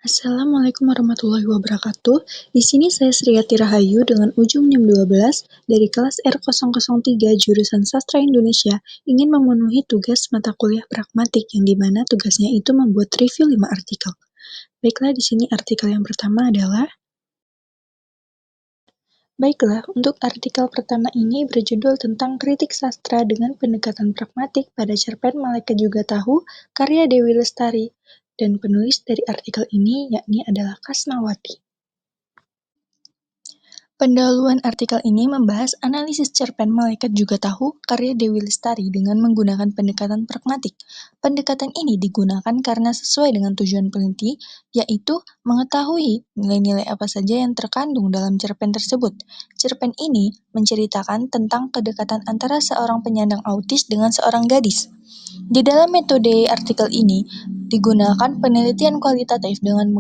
Assalamualaikum warahmatullahi wabarakatuh. Di sini saya Sriyati Rahayu dengan ujung NIM 12 dari kelas R003 jurusan Sastra Indonesia ingin memenuhi tugas mata kuliah pragmatik yang dimana tugasnya itu membuat review 5 artikel. Baiklah, di sini artikel yang pertama adalah Baiklah, untuk artikel pertama ini berjudul tentang kritik sastra dengan pendekatan pragmatik pada cerpen Malaikat Juga Tahu, karya Dewi Lestari, dan penulis dari artikel ini yakni adalah Kasmawati. Pendahuluan artikel ini membahas analisis cerpen Malaikat Juga Tahu, karya Dewi Lestari dengan menggunakan pendekatan pragmatik. Pendekatan ini digunakan karena sesuai dengan tujuan peneliti, yaitu mengetahui nilai-nilai apa saja yang terkandung dalam cerpen tersebut. Cerpen ini menceritakan tentang kedekatan antara seorang penyandang autis dengan seorang gadis. Di dalam metode artikel ini, digunakan penelitian kualitatif dengan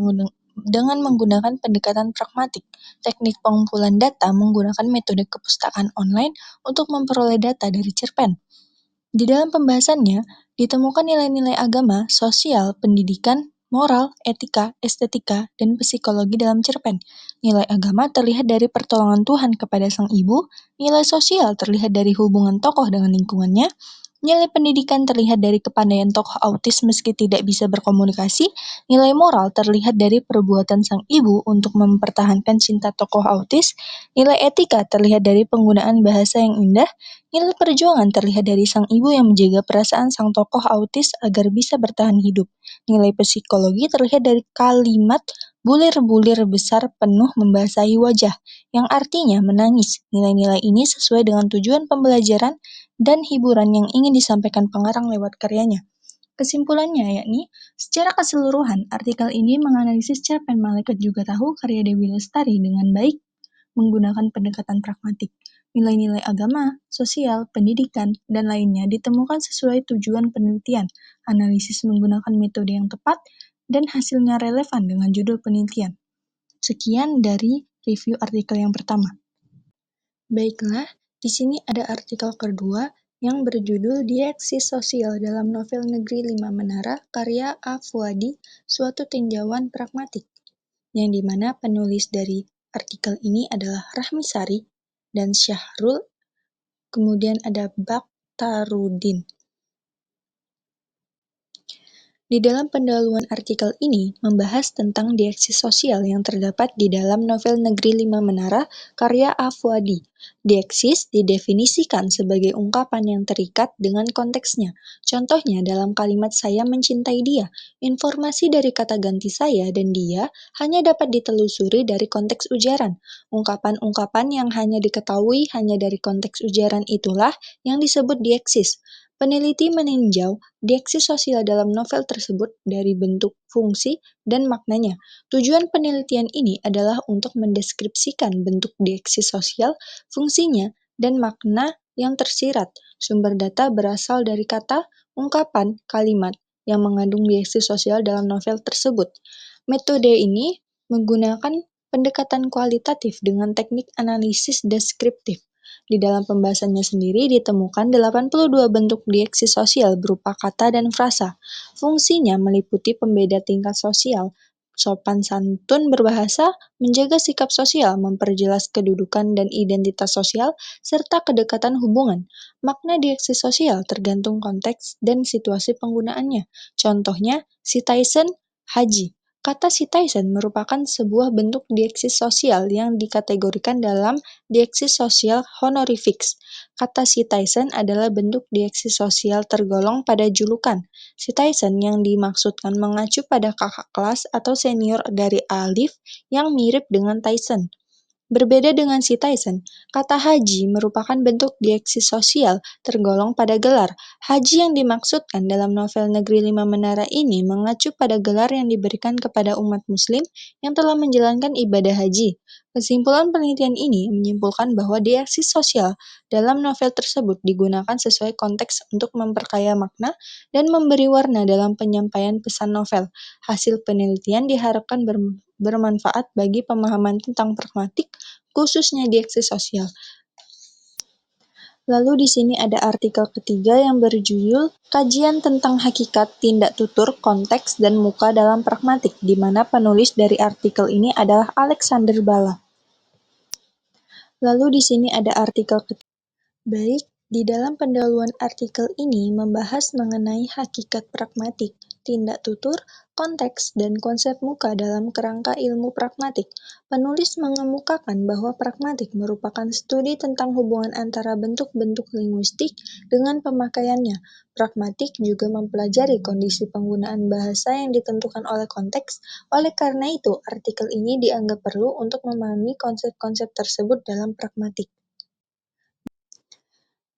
menggunakan pendekatan pragmatik. Teknik pengumpulan data menggunakan metode kepustakaan online untuk memperoleh data dari cerpen. Di dalam pembahasannya, ditemukan nilai-nilai agama, sosial, pendidikan, moral, etika, estetika, dan psikologi dalam cerpen. Nilai agama terlihat dari pertolongan Tuhan kepada sang ibu, nilai sosial terlihat dari hubungan tokoh dengan lingkungannya, nilai pendidikan terlihat dari kepandaian tokoh autis meski tidak bisa berkomunikasi, nilai moral terlihat dari perbuatan sang ibu untuk mempertahankan cinta tokoh autis, nilai etika terlihat dari penggunaan bahasa yang indah, nilai perjuangan terlihat dari sang ibu yang menjaga perasaan sang tokoh autis agar bisa bertahan hidup. Nilai psikologi terlihat dari kalimat bulir-bulir besar penuh membasahi wajah, yang artinya menangis. Nilai-nilai ini sesuai dengan tujuan pembelajaran dan hiburan yang ingin disampaikan pengarang lewat karyanya. Kesimpulannya yakni, secara keseluruhan, artikel ini menganalisis cerpen Malaikat Juga Tahu karya Dewi Lestari dengan baik menggunakan pendekatan pragmatik. Nilai-nilai agama, sosial, pendidikan, dan lainnya ditemukan sesuai tujuan penelitian, analisis menggunakan metode yang tepat, dan hasilnya relevan dengan judul penelitian. Sekian dari review artikel yang pertama. Baiklah, di sini ada artikel kedua yang berjudul Dieksi Sosial dalam Novel Negeri Lima Menara karya A. Fuadi, suatu tinjauan pragmatik, yang dimana penulis dari artikel ini adalah Rahmi Sari dan Syahrul, kemudian ada Bakhtarudin. Di dalam pendahuluan artikel ini membahas tentang dieksi sosial yang terdapat di dalam novel Negeri Lima Menara karya A. Fuadi. Dieksis didefinisikan sebagai ungkapan yang terikat dengan konteksnya. Contohnya dalam kalimat saya mencintai dia, informasi dari kata ganti saya dan dia hanya dapat ditelusuri dari konteks ujaran. Ungkapan-ungkapan yang hanya diketahui hanya dari konteks ujaran itulah yang disebut dieksis. Peneliti meninjau dieksi sosial dalam novel tersebut dari bentuk, fungsi, dan maknanya. Tujuan penelitian ini adalah untuk mendeskripsikan bentuk dieksi sosial, fungsinya, dan makna yang tersirat. Sumber data berasal dari kata, ungkapan, kalimat yang mengandung dieksi sosial dalam novel tersebut. Metode ini menggunakan pendekatan kualitatif dengan teknik analisis deskriptif. Di dalam pembahasannya sendiri ditemukan 82 bentuk dieksi sosial berupa kata dan frasa. Fungsinya meliputi pembeda tingkat sosial, sopan santun berbahasa, menjaga sikap sosial, memperjelas kedudukan dan identitas sosial, serta kedekatan hubungan. Makna dieksi sosial tergantung konteks dan situasi penggunaannya. Contohnya, si Tyson, Haji. Kata si Tyson merupakan sebuah bentuk dieksi sosial yang dikategorikan dalam dieksi sosial honorifics. Kata si Tyson adalah bentuk dieksi sosial tergolong pada julukan. Si Tyson yang dimaksudkan mengacu pada kakak kelas atau senior dari Alif yang mirip dengan Tyson. Berbeda dengan si Tyson, kata haji merupakan bentuk dieksi sosial tergolong pada gelar. Haji yang dimaksudkan dalam novel Negeri Lima Menara ini mengacu pada gelar yang diberikan kepada umat muslim yang telah menjalankan ibadah haji. Kesimpulan penelitian ini menyimpulkan bahwa dieksi sosial dalam novel tersebut digunakan sesuai konteks untuk memperkaya makna dan memberi warna dalam penyampaian pesan novel. Hasil penelitian diharapkan bermanfaat bagi pemahaman tentang pragmatik, khususnya dieksi sosial. Lalu di sini ada artikel ketiga yang berjudul Kajian tentang Hakikat, Tindak Tutur, Konteks, dan Muka dalam Pragmatik, di mana penulis dari artikel ini adalah Alexander Bala. Lalu di sini ada artikel ketiga. Baik, di dalam pendahuluan artikel ini membahas mengenai hakikat pragmatik, tindak tutur, konteks, dan konsep muka dalam kerangka ilmu pragmatik. Penulis mengemukakan bahwa pragmatik merupakan studi tentang hubungan antara bentuk-bentuk linguistik dengan pemakaiannya. Pragmatik juga mempelajari kondisi penggunaan bahasa yang ditentukan oleh konteks. Oleh karena itu, artikel ini dianggap perlu untuk memahami konsep-konsep tersebut dalam pragmatik.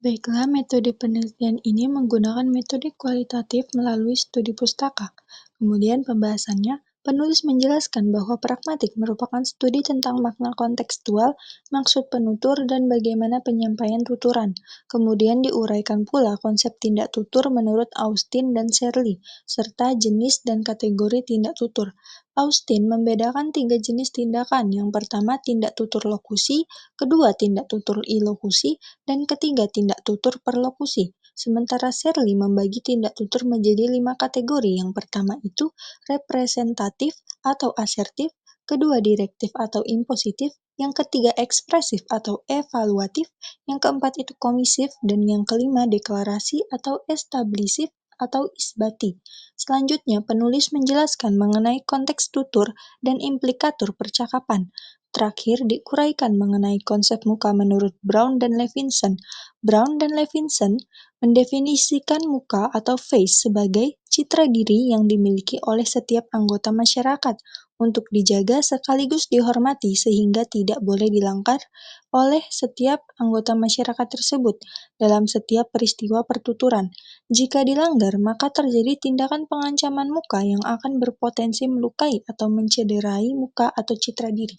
Baiklah, metode penelitian ini menggunakan metode kualitatif melalui studi pustaka. Kemudian pembahasannya, penulis menjelaskan bahwa pragmatik merupakan studi tentang makna kontekstual, maksud penutur, dan bagaimana penyampaian tuturan. Kemudian diuraikan pula konsep tindak tutur menurut Austin dan Shirley, serta jenis dan kategori tindak tutur. Austin membedakan 3 jenis tindakan. Yang pertama, tindak tutur lokusi, kedua, tindak tutur ilokusi, dan ketiga, tindak tutur perlokusi. Sementara Shirley membagi tindak tutur menjadi 5 kategori. Yang pertama itu representatif atau asertif, kedua direktif atau impositif, yang ketiga ekspresif atau evaluatif, yang keempat itu komisif, dan yang kelima deklarasi atau establisif atau isbati. Selanjutnya, penulis menjelaskan mengenai konteks tutur dan implikatur percakapan. Terakhir, diuraikan mengenai konsep muka menurut Brown dan Levinson. Brown dan Levinson mendefinisikan muka atau face sebagai citra diri yang dimiliki oleh setiap anggota masyarakat untuk dijaga sekaligus dihormati sehingga tidak boleh dilanggar oleh setiap anggota masyarakat tersebut dalam setiap peristiwa pertuturan. Jika dilanggar, maka terjadi tindakan pengancaman muka yang akan berpotensi melukai atau mencederai muka atau citra diri.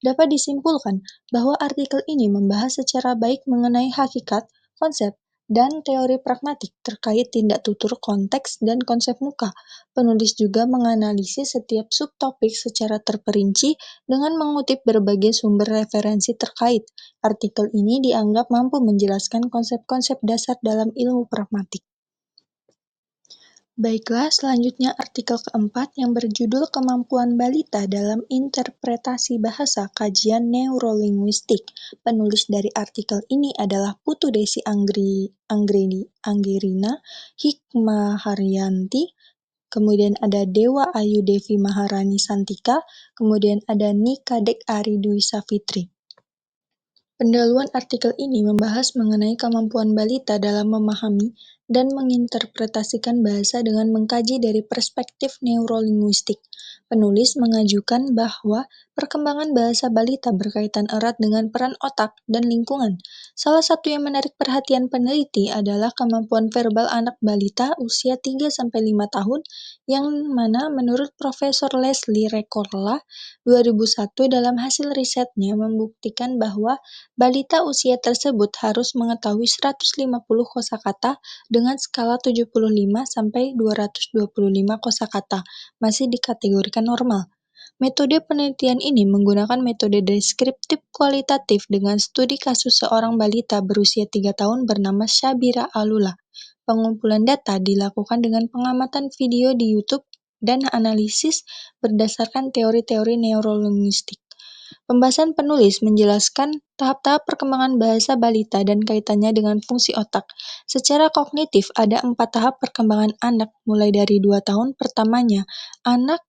Dapat disimpulkan bahwa artikel ini membahas secara baik mengenai hakikat, konsep, dan teori pragmatik terkait tindak tutur, konteks, dan konsep muka. Penulis juga menganalisis setiap subtopik secara terperinci dengan mengutip berbagai sumber referensi terkait. Artikel ini dianggap mampu menjelaskan konsep-konsep dasar dalam ilmu pragmatik. Baiklah, selanjutnya artikel keempat yang berjudul Kemampuan Balita dalam Interpretasi Bahasa Kajian Neurolinguistik. Penulis dari artikel ini adalah Putu Desi Anggerina Hikmaharyanti, kemudian ada Dewa Ayu Devi Maharani Santika, kemudian ada Nika Dek Ari Dwi Savitri. Pendahuluan artikel ini membahas mengenai kemampuan balita dalam memahami dan menginterpretasikan bahasa dengan mengkaji dari perspektif neurolinguistik. Penulis mengajukan bahwa perkembangan bahasa balita berkaitan erat dengan peran otak dan lingkungan. Salah satu yang menarik perhatian peneliti adalah kemampuan verbal anak balita usia 3-5 tahun yang mana menurut Profesor Leslie Rekorla 2001 dalam hasil risetnya membuktikan bahwa balita usia tersebut harus mengetahui 150 kosakata dengan skala 75-225 kosakata, masih dikategorikan normal. Metode penelitian ini menggunakan metode deskriptif kualitatif dengan studi kasus seorang balita berusia 3 tahun bernama Syabira Alula. Pengumpulan data dilakukan dengan pengamatan video di YouTube dan analisis berdasarkan teori-teori neurolinguistik. Pembahasan penulis menjelaskan tahap-tahap perkembangan bahasa balita dan kaitannya dengan fungsi otak. Secara kognitif, ada 4 tahap perkembangan anak, mulai dari 2 tahun pertamanya. Anak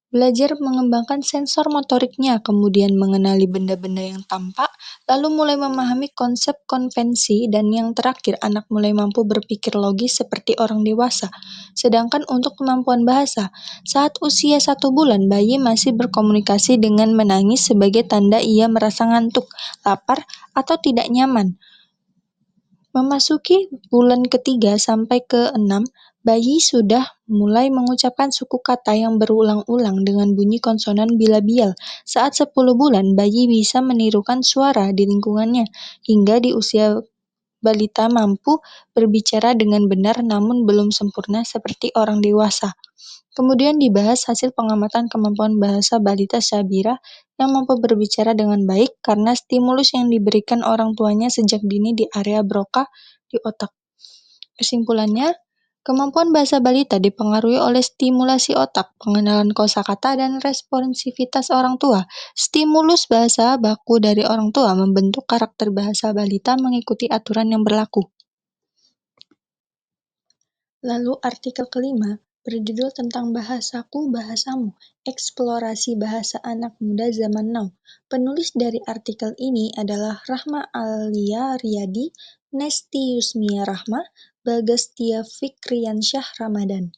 belajar mengembangkan sensor motoriknya, kemudian mengenali benda-benda yang tampak, lalu mulai memahami konsep konvensi, dan yang terakhir, anak mulai mampu berpikir logis seperti orang dewasa. Sedangkan untuk kemampuan bahasa, saat usia 1 bulan, bayi masih berkomunikasi dengan menangis sebagai tanda ia merasa ngantuk, lapar, atau tidak nyaman. Memasuki bulan ketiga sampai ke-6, bayi sudah mulai mengucapkan suku kata yang berulang-ulang dengan bunyi konsonan bilabial. Saat 10 bulan, bayi bisa menirukan suara di lingkungannya. Hingga di usia balita mampu berbicara dengan benar namun belum sempurna seperti orang dewasa. Kemudian dibahas hasil pengamatan kemampuan bahasa balita Syabira yang mampu berbicara dengan baik karena stimulus yang diberikan orang tuanya sejak dini di area Broca di otak. Kesimpulannya, kemampuan bahasa balita dipengaruhi oleh stimulasi otak, pengenalan kosakata, dan responsivitas orang tua. Stimulus bahasa baku dari orang tua membentuk karakter bahasa balita mengikuti aturan yang berlaku. Lalu artikel kelima, berjudul tentang Bahasaku Bahasamu, Eksplorasi Bahasa Anak Muda Zaman Now. Penulis dari artikel ini adalah Rahma Alia Riyadi, Nesti Yusmia Rahma, Bagastia Fikriansyah Ramadan.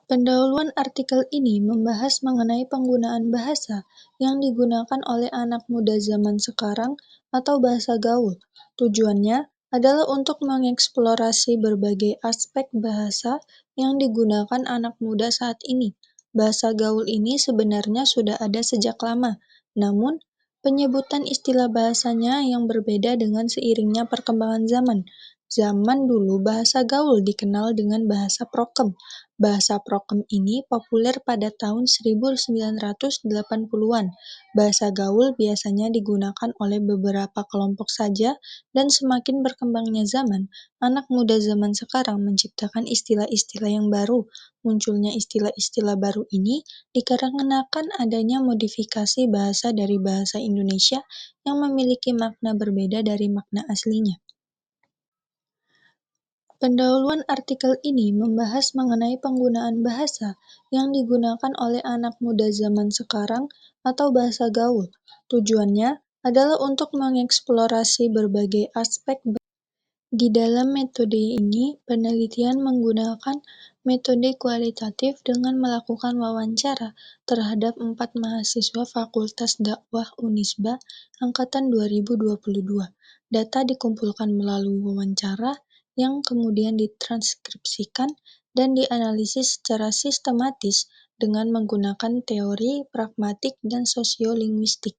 Pendahuluan artikel ini membahas mengenai penggunaan bahasa yang digunakan oleh anak muda zaman sekarang atau bahasa gaul. Tujuannya adalah untuk mengeksplorasi berbagai aspek bahasa yang digunakan anak muda saat ini. Bahasa gaul ini sebenarnya sudah ada sejak lama, namun penyebutan istilah bahasanya yang berbeda dengan seiringnya perkembangan zaman. Zaman dulu bahasa gaul dikenal dengan bahasa prokem. Bahasa prokem ini populer pada tahun 1980-an. Bahasa gaul biasanya digunakan oleh beberapa kelompok saja dan semakin berkembangnya zaman, anak muda zaman sekarang menciptakan istilah-istilah yang baru. Munculnya istilah-istilah baru ini dikarenakan adanya modifikasi bahasa dari bahasa Indonesia yang memiliki makna berbeda dari makna aslinya. Pendahuluan artikel ini membahas mengenai penggunaan bahasa yang digunakan oleh anak muda zaman sekarang atau bahasa gaul. Tujuannya adalah untuk mengeksplorasi berbagai aspek. Di dalam metode ini, penelitian menggunakan metode kualitatif dengan melakukan wawancara terhadap 4 mahasiswa Fakultas Dakwah Unisba angkatan 2022. Data dikumpulkan melalui wawancara yang kemudian ditranskripsikan dan dianalisis secara sistematis dengan menggunakan teori, pragmatik, dan sosiolinguistik.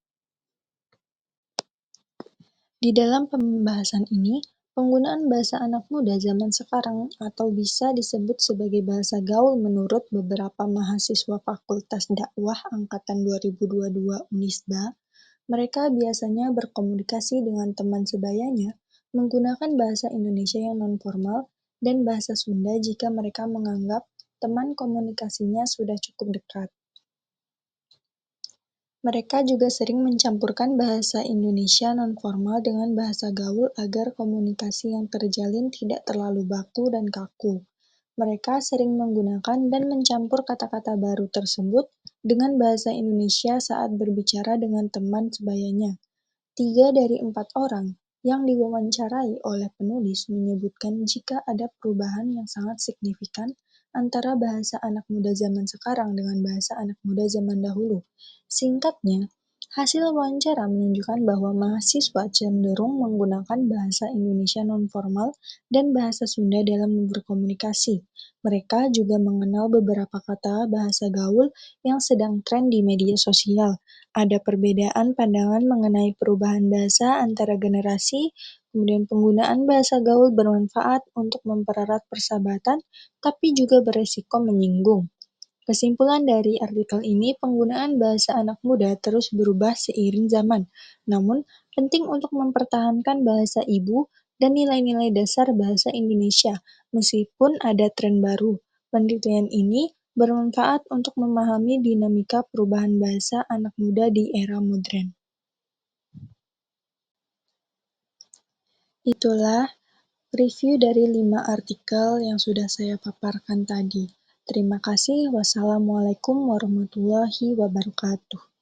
Di dalam pembahasan ini, penggunaan bahasa anak muda zaman sekarang atau bisa disebut sebagai bahasa gaul menurut beberapa mahasiswa Fakultas Dakwah angkatan 2022 Unisba, mereka biasanya berkomunikasi dengan teman sebayanya menggunakan bahasa Indonesia yang nonformal dan bahasa Sunda jika mereka menganggap teman komunikasinya sudah cukup dekat. Mereka juga sering mencampurkan bahasa Indonesia nonformal dengan bahasa gaul agar komunikasi yang terjalin tidak terlalu baku dan kaku. Mereka sering menggunakan dan mencampur kata-kata baru tersebut dengan bahasa Indonesia saat berbicara dengan teman sebayanya. 3 dari 4 orang yang diwawancarai oleh penulis menyebutkan jika ada perubahan yang sangat signifikan antara bahasa anak muda zaman sekarang dengan bahasa anak muda zaman dahulu. Singkatnya, hasil wawancara menunjukkan bahwa mahasiswa cenderung menggunakan bahasa Indonesia nonformal dan bahasa Sunda dalam berkomunikasi. Mereka juga mengenal beberapa kata bahasa gaul yang sedang tren di media sosial. Ada perbedaan pandangan mengenai perubahan bahasa antara generasi, kemudian penggunaan bahasa gaul bermanfaat untuk mempererat persahabatan, tapi juga beresiko menyinggung. Kesimpulan dari artikel ini, penggunaan bahasa anak muda terus berubah seiring zaman, namun penting untuk mempertahankan bahasa ibu dan nilai-nilai dasar bahasa Indonesia, meskipun ada tren baru. Penelitian ini bermanfaat untuk memahami dinamika perubahan bahasa anak muda di era modern. Itulah review dari 5 artikel yang sudah saya paparkan tadi. Terima kasih. Wassalamualaikum warahmatullahi wabarakatuh.